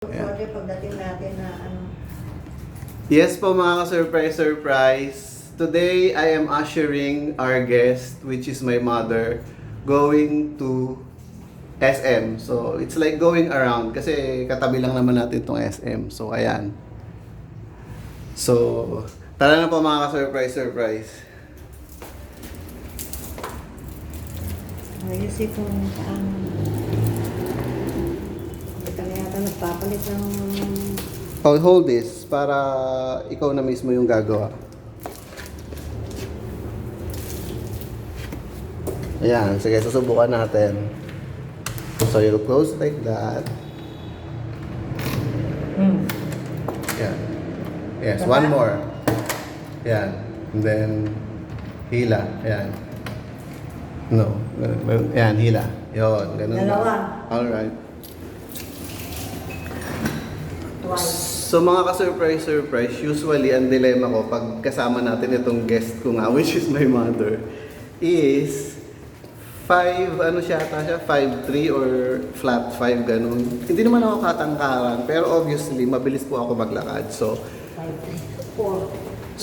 Sorry pagdating natin na ano. Yes po mga ka-surprise. Today, I am ushering our guest, which is my mother, going to SM. So, it's like going around kasi katabi lang naman natin itong SM. So, ayan. So, tara na po mga ka-surprise. Ayos kung saan. Hindi kami yata nagpapalit ng... Hold this para ikaw na mismo yung gagawa. Ayan, sige, susubukan natin. So, you'll close like that. Yan. Yes, one more. Yan. And then, hila. Yan. No. Yan, hila. Yun, ganun. Dalawa. Alright. Twice. So mga ka-surprise, usually ang dilemma ko pag kasama natin itong guest ko nga, which is my mother, is 5, ano siya, 5'3" or flat 5, ganun. Hindi naman ako katangkaran, pero obviously, mabilis po ako maglakad. So, 5, 3, 4.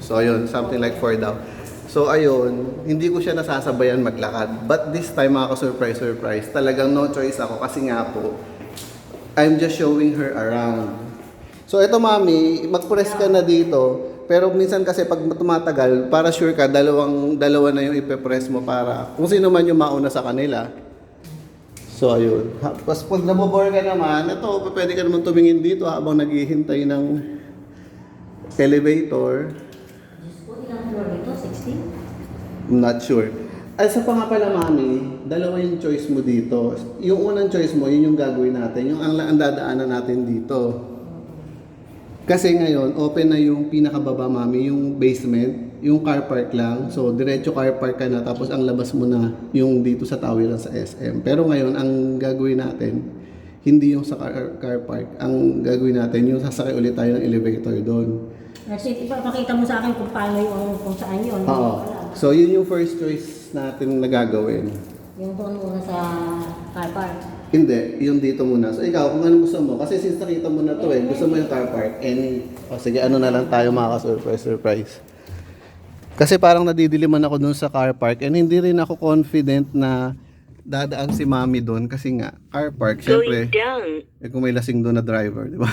so ayun, something like 4 daw. So ayun, hindi ko siya nasasabayan maglakad. But this time mga ka-surprise, talagang no choice ako kasi nga po, I'm just showing her around. So ito mami, mag-press ka na dito. Pero minsan kasi pag tumatagal, para sure ka, dalawa na yung ipe-press mo para kung sino man yung mauna sa kanila. So ayun. Tapos pag nabobore ka naman, ito, pwede ka naman tumingin dito habang naghihintay ng elevator. Ilang floor ito? 16? I'm not sure. Ay, sa pa nga pala, mami, dalawa yung choice mo dito. Yung unang choice mo, yun yung gagawin natin. Yung ang dadaanan natin dito. Kasi ngayon, open na yung pinakababa, mami, yung basement. Yung car park lang. So, diretso car park ka na. Tapos, ang labas mo na yung dito sa tawiran sa SM. Pero ngayon, ang gagawin natin, hindi yung sa car park. Ang gagawin natin, yung sasakay ulit tayo ng elevator doon. Kasi ipapakita mo sa akin kung paano yung, kung saan yun. Oo. So, yun yung first choice natin na gagawin. Yung doon muna sa car park. Hindi, yung dito muna. So, ikaw, kung ano gusto mo, kasi since nakita mo na to gusto mo yung car park, sige, ano na lang tayo mga ka-surprise. Kasi parang nadidiliman ako dun sa car park and hindi rin ako confident na dadaan si mami dun kasi nga, car park, syempre, kung may lasing dun na driver, di ba?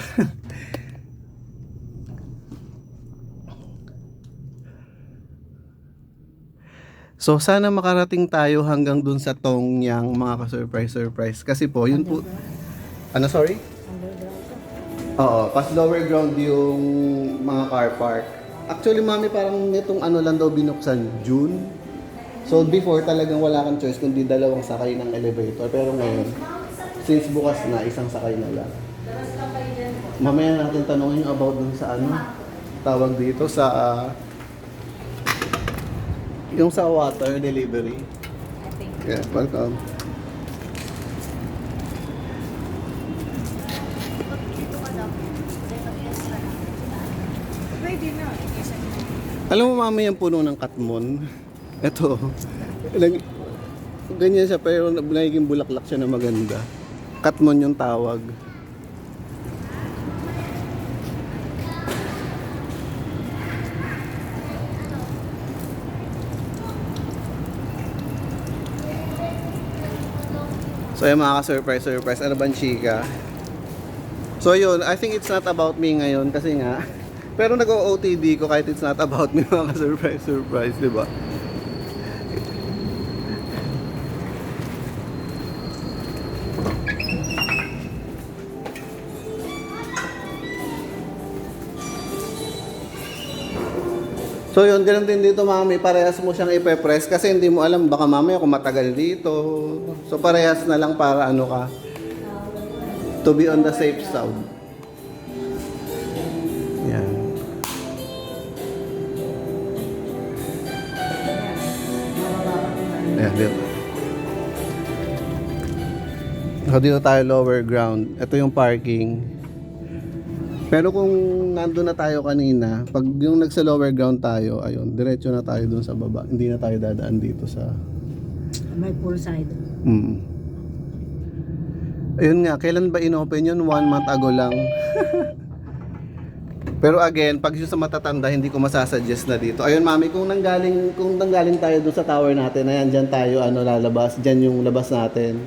So sana makarating tayo hanggang dun sa Tongyang mga ka-surprise. Kasi po, yun po... Ano, sorry? Oo, pas lower ground yung mga car park. Actually, mami, parang itong ano lang daw binuksan, June. So before, talagang wala kang choice kundi dalawang sakay ng elevator. Pero ngayon, since bukas na, isang sakay na lang. Mamaya natin tanongin about dun sa ano, tawag dito sa... yung sa water delivery. Yeah, welcome. Alam mo mami yung puno ng katmon? Ito. Ganyan siya pero nagiging bulaklak siya na maganda. Katmon yung tawag. So yung mga ka-surprise, ano bang chika? So yun, I think it's not about me ngayon kasi nga, pero nag-OOTD ko kahit it's not about me mga ka-surprise, di ba? So yun, ganun din dito mami, parehas mo siyang ipe-press kasi hindi mo alam, baka mamaya kung matagal dito. So parehas na lang para ano ka, to be on the safe side. Yan. Ayan, dito. So dito tayo lower ground. Ito yung parking. Pero kung nandun na tayo kanina, pag yung nagsa lower ground tayo, ayun, diretso na tayo dun sa baba. Hindi na tayo dadaan dito sa... May poolside. Ayun nga, kailan ba inopen yun? 1 month ago lang. Pero again, pag yung sa matatanda, hindi ko masasuggest na dito. Ayun, mami, kung nanggaling tayo doon sa tower natin, ayan, dyan tayo lalabas. Dyan yung labas natin.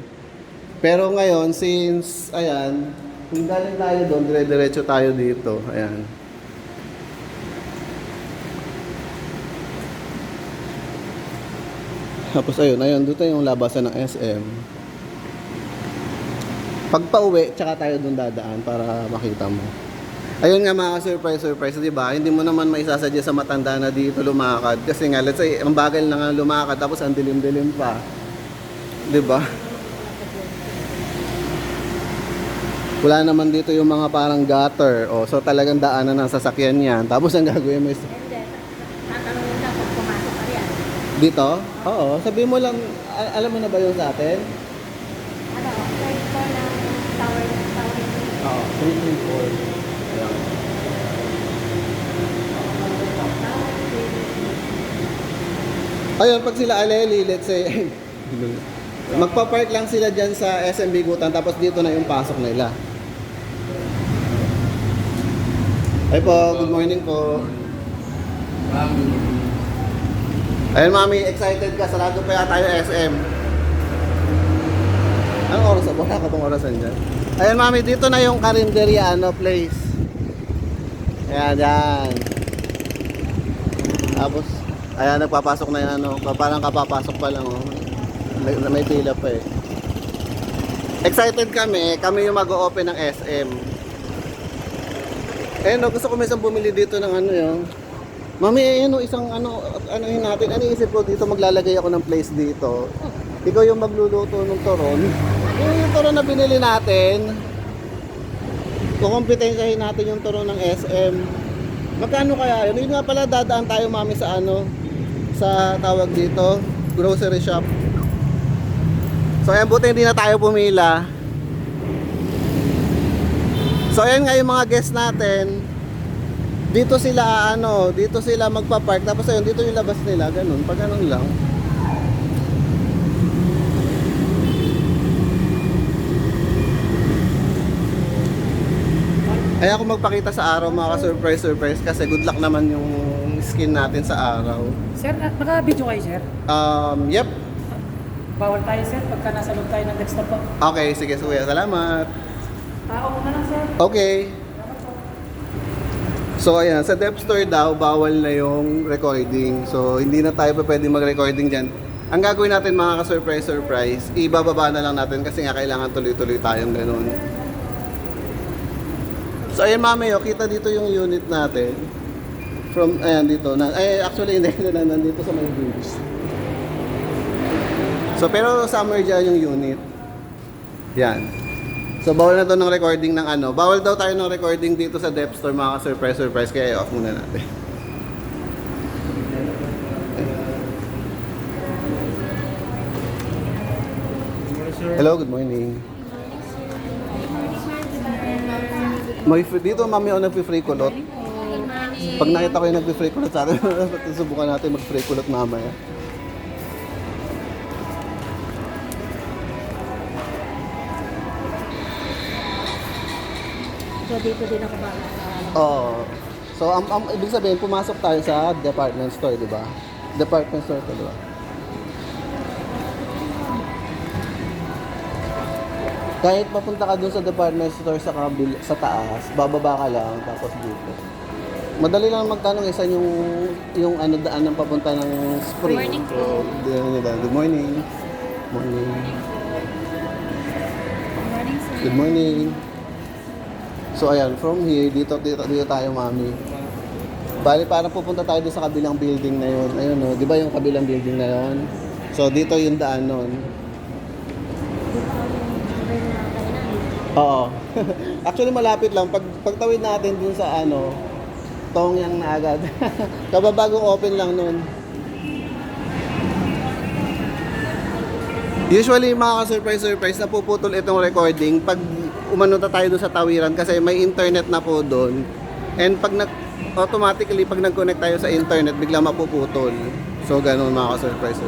Pero ngayon, since, ayan, kung galing tayo doon, dire-diretso tayo dito. Ayan. Tapos ayun, dito yung labasan ng SM. Pag pauwi, tsaka tayo doon dadaan para makita mo. Ayun nga mga surprise, di ba? Hindi mo naman maisasuggest sa matanda na dito lumakad. Kasi nga, let's say, ang bagal na nga lumakad, tapos ang dilim-dilim pa. Di ba? Wala naman dito yung mga parang gutter. O, so talagang daanan ng sasakyan yan. Tapos ang gagawin mo is... Hindi. Tatanungin ka pag pumasok ka riyan. Dito? Oo. Sabi mo lang, alam mo na ba yung sa atin? Ano, third floor ng tower. Oo. 334. Ayan. Ayun, pag sila aleli, let's say, magpa-park lang sila dyan sa SM Bigutan, tapos dito na yung pasok nila. Ay po, good morning po. Ayun mami, excited ka, sarado pa yata yung SM. Anong oras? Wala ka pang orasan dyan. Ayun mami, dito na yung Carinderia place. Ayan, dyan. Tapos, ayan, nagpapasok na yung parang kapapasok pa lang may pila pa eh. Excited kami yung mag-o-open ng SM. Ayun, gusto ko minsan bumili dito ng yun. Mami, ayun, isang anuhin natin. Ano isip ko dito, maglalagay ako ng place dito. Ikaw yung magluluto ng turon. Yung turon na binili natin, kukumpetensyahin natin yung turon ng SM. Magkano kaya yun? Yun nga pala, dadaan tayo mami sa sa tawag dito, grocery shop. So ayan, buti hindi na tayo pumila. So ayan nga yung mga guests natin. Dito sila dito sila magpa-park, tapos ayun, dito yung labas nila, ganun, pag ganun lang. Ay ako magpakita sa araw mga ka-surprise kasi good luck naman yung skin natin sa araw. Sir, naka-video kayo, sir? Yep. Bawal tayo, sir, pagka nasa loob tayo ng desktop po. Okay, sige kuya, salamat. Tao muna lang, sir. Okay. So ayan, sa Dep Store daw, bawal na yung recording. So hindi na tayo pa pwede mag-recording dyan. Ang gagawin natin mga ka-surprise, ibababa na lang natin kasi nga kailangan tuloy-tuloy tayong ganun. So ayan mami, kita dito yung unit natin. From, ayan dito. Actually hindi na nandito sa may bridge. So pero summer dyan yung unit. Yan. So bawal na to ng recording ng bawal daw tayo ng recording dito sa Dep Store mga ka-surprise kaya off muna natin. Hello, good morning. Dito mami nagpi-free kulot. Pag nakita ko yung nagpi-free kulot sa atin, subukan natin mag-free kulot mamaya. So dito din ako ba? Oo. So, ibig sabihin, pumasok tayo sa department store, di ba? Department store to, di ba? Kahit mapunta ka dun sa department store sa taas, bababa ka lang, tapos dito. Madali lang magtanong isa yung daan ng papunta ng spring. Good morning po. Good morning. Morning. Good morning, sir. Good morning. So ayan, from here, dito tayo mami. Bali parang pupunta tayo doon sa kabilang building na yun. Ayun o, di ba yung kabilang building na yun? So dito yung daan nun. Oo. Actually malapit lang. Pagtawid natin dun sa Tongyang na agad. Kababagong open lang nun. Usually mga ka-surprise napuputol itong recording pag umanunta tayo doon sa tawiran kasi may internet na po doon. And pag automatically pag nag-connect tayo sa internet bigla mapuputol. So ganun mga ka-surprise.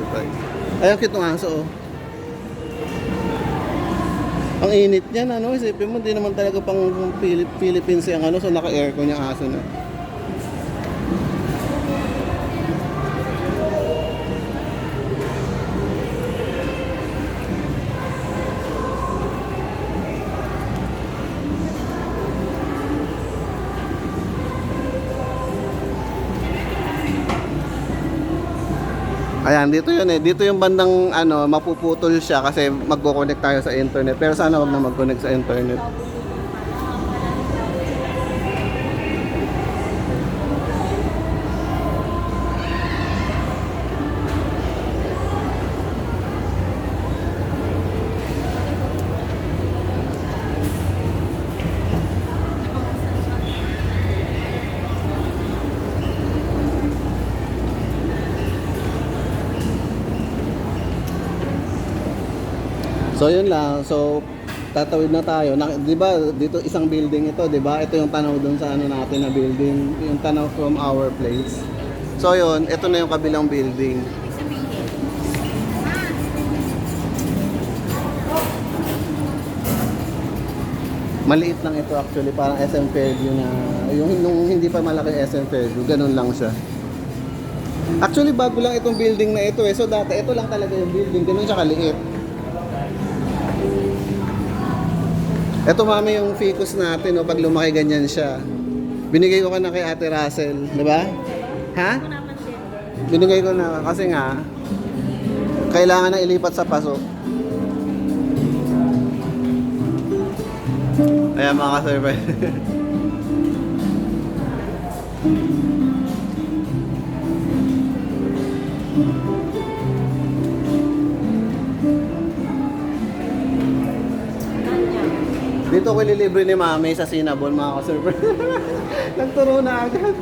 Ayun, cute ng aso oh. Ang init niyan, ano, isipin mo, di naman talaga pang Philippines yung ano, so naka-aircon yung aso na. Ayan, dito yun eh. Dito yung bandang ano, mapuputol siya kasi magko-connect tayo sa internet. Pero sana wag na mag-connect sa internet. So yun lang. So tatawid na tayo. 'Di ba dito isang building ito, 'di ba? Ito yung tanaw doon sa ano natin na building, yung tanaw from our place. So yun, ito na yung kabilang building. Maliit lang ito actually, parang SM Fairview na yung nung hindi pa malaki SM Fairview, ganun lang siya. Actually bago lang itong building na ito eh. So dati ito lang talaga yung building, ganun siya kaliit. Ito mami yung ficus natin, no, pag lumaki ganyan siya. Binigay ko na kay Ate Russell, di ba? Ha? Binigay ko na kasi nga kailangan na ilipat sa paso. Ayan mga ka-surprise. Dito ko ililibre ni Mami sa Cinnabon mga ka-surprise. Nagturo na agad.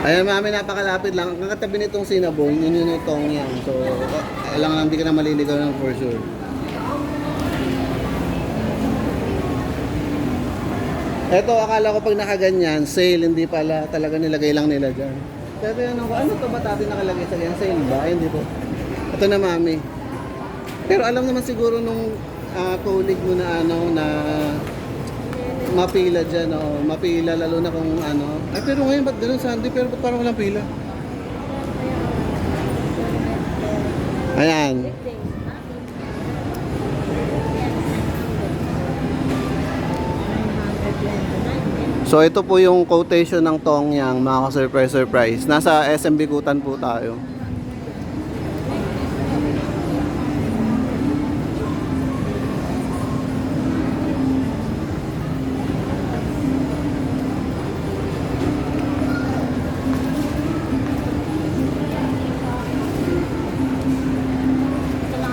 Ayan Mami, napakalapit lang. Ang katabi nitong Cinnabon, yun yung itong yan. So, alam nga hindi ka na maliligaw ng for sure. Eto, akala ko pag nakaganyan, sale, hindi pala talaga nilagay lang nila dyan. Pero yan ako, ano to ba dati nakalagay sa ganyan? Sale ba? Ayun dito. Ito na Mami. Pero alam naman siguro nung colleague mo na ano na mapila dyan, o mapila lalo na kung ano. Ay pero ngayon ba't ganun Sunday, pero ba't parang walang pila? Ayan. So ito po yung quotation ng Tongyang, mga ka-surprise. Nasa SM Bikutan po tayo.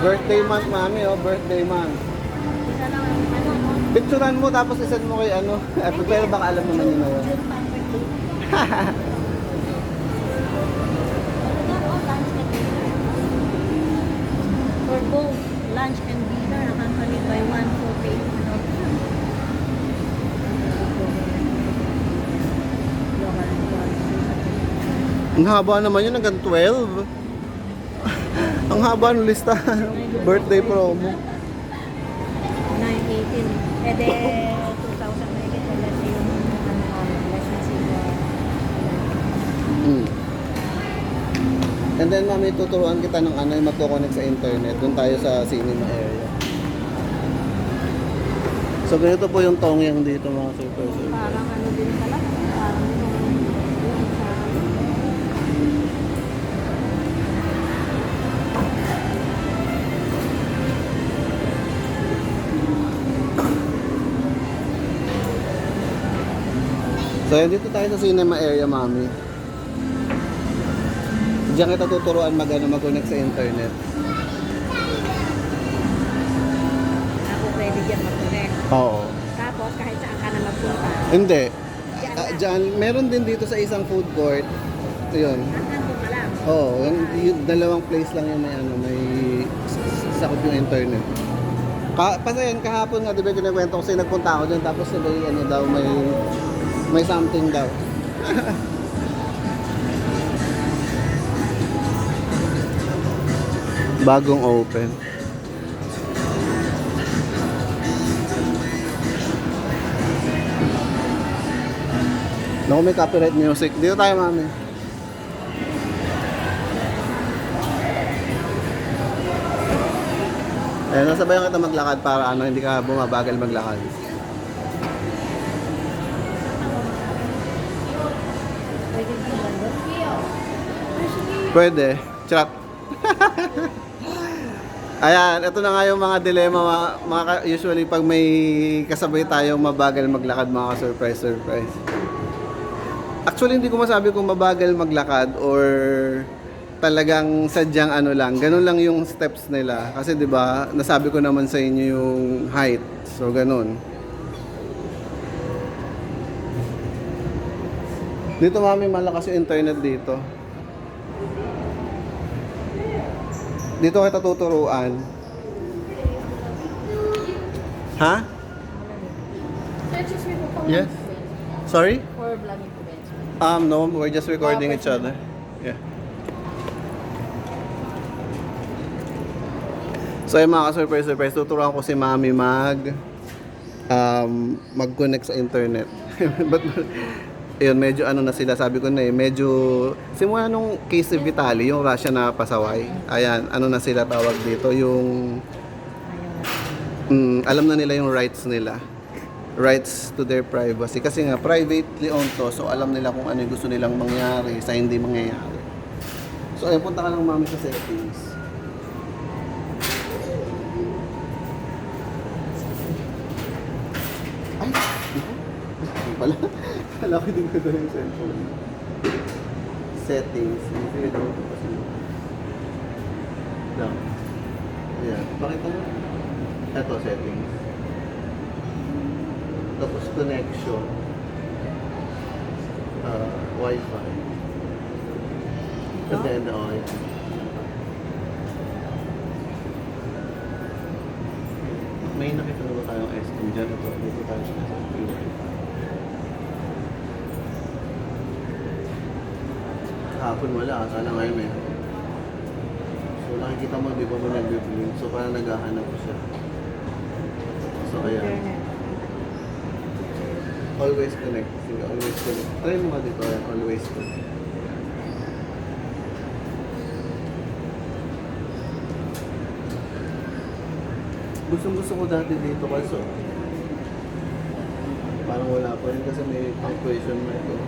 Birthday month mami, oh, birthday month. Picturean mo tapos isend mo kay ano. Pero baka alam naman yun na yun. For both lunch and dinner, accompanied by one for pay. Ang haba naman yun, hanggang 12. Ang haba ng lista. Birthday promo. 918. Eh de, 2,000 na higit. Less yung, less na sila. And then mami, tuturuan kita ng ano, yung magkoconnect sa internet. Doon tayo sa cinema area. So ganito po yung Tongyang dito mga surprise. Parang ano din pala. Parang So yan, dito tayo sa cinema area mami. Diyan kita tuturuan mag-connect sa internet. ako pwede dyan mag-connect. Oo. Tapos kahit saan ka na magpunta. Hindi. Diyan, meron din dito sa isang food court. Yun. Nandun ka lang. Oo, yung dalawang place lang yung may ano, may sakot yung internet. Pasayan kahapon nga, di ba kinikwento ko kasi nagpunta ako dun tapos sabay ano daw, may something daw. Bagong open. Naku, may copyright music. Dito tayo, mami. Eh, nasabayan kita maglakad para ano, hindi ka bumabagal maglakad. Pwede din ba doon? Pwede. Chat. Ayan, ito na nga yung mga dilema usually pag may kasabay tayong mabagal maglakad, mga surprise. Actually, hindi ko masabi kung mabagal maglakad or talagang sadyang ano lang. Ganun lang yung steps nila. Kasi 'di ba, nasabi ko naman sa inyo yung height. So ganun. Dito mami, malakas yung internet dito. Dito kita tuturuan. Ha? Excuse me po, pang Yes. Sorry? for vlogging po ba? No, we're just recording each other. Yeah. So yung mga surprise, tuturuan ko si Mami mag-connect sa internet. But yun, medyo ano na sila, sabi ko na medyo simula nung case ni Vitali, yung Russia na pasaway. Ayan, ano na sila tawag dito, yung alam na nila yung rights nila. Rights to their privacy. Kasi nga, privately owned to, so alam nila kung ano yung gusto nilang mangyari sa hindi mangyayari. So ayun, punta ka lang mami sa settings. Ay, ano pala? Kala ko din ko doon yung cellphone. Settings. Hindi ko ito kasi. Lang. Ayan. Pakita mo. Ito, settings. Tapos connection. Wi-Fi. And then, ayan. May nakita na ba tayong SM dyan? Ito, dito tayo sa SM. Hapon wala, sana ngayon may. So nakikita mo, di ba mo nag-blink? So parang naghahanap siya. So ayan. Always connect. Sige, always connect. Try mo nga dito, ayan, always connect. Gusto ko dati dito kasi parang wala pa rin kasi may punctuation mark ko.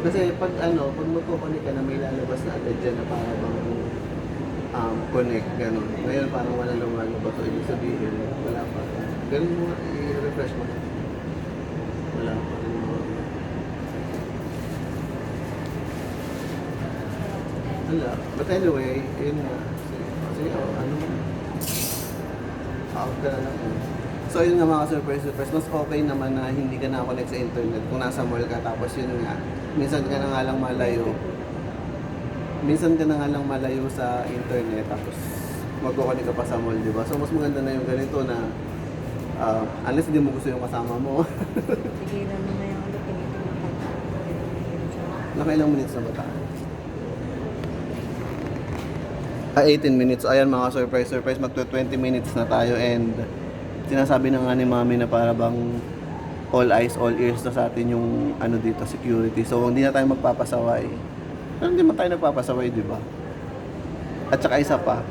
Kasi pag magkukunik ka na may lalabas na agad dyan na para bang connect, gano'n. Ngayon parang wala lumalabas. So ibig sabihin, wala pa. Ganun mo nga, i-refresh mo. Wala pa. Wala. But anyway, yun nga. Sige, ano mo? Out ka na lang. So yun nga mga surprise, mas okay naman na hindi ka na-connect sa internet kung nasa mall ka, tapos yun nga, minsan ka na nga lang malayo sa internet, tapos magkoconnect ka pa sa mall, di ba? So mas maganda na yung ganito na unless hindi mo gusto yung kasama mo. Tigilan mo na yung ulit, tinigil mo pa. Nakailang minutes na ba tayo? 18 minutes. Ayan mga surprise, magto 20 minutes na tayo, and sinasabi na nga ni Mami na para bang all eyes, all ears na sa atin yung ano dito, security. So hindi na tayo magpapasaway. Pero hindi man tayo nagpapasaway, di ba? At saka isa pa,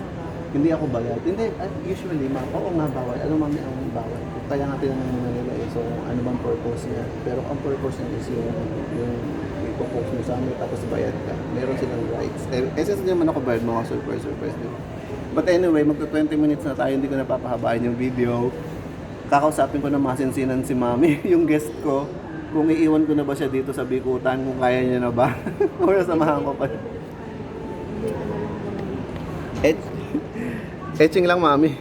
hindi ako bayad. Hindi, usually, oo nga bawal. Alam Mami ang bawal. Kaya nga tinanong muna nila eh. So ano bang purpose niya? Pero ang purpose niya is yung ipopost mo sa amin tapos bayad ka. Meron silang rights. Since hindi naman ako bayad, mga surprise, di ba? But anyway, magto 20 minutes na tayo, hindi ko napapahabain yung video. Kakausapin ko na masinsinan si Mami, yung guest ko. Kung iiwan ko na ba siya dito sa Bikutan, kung kaya niya na ba. O samahan ko pa. Etching lang, Mami.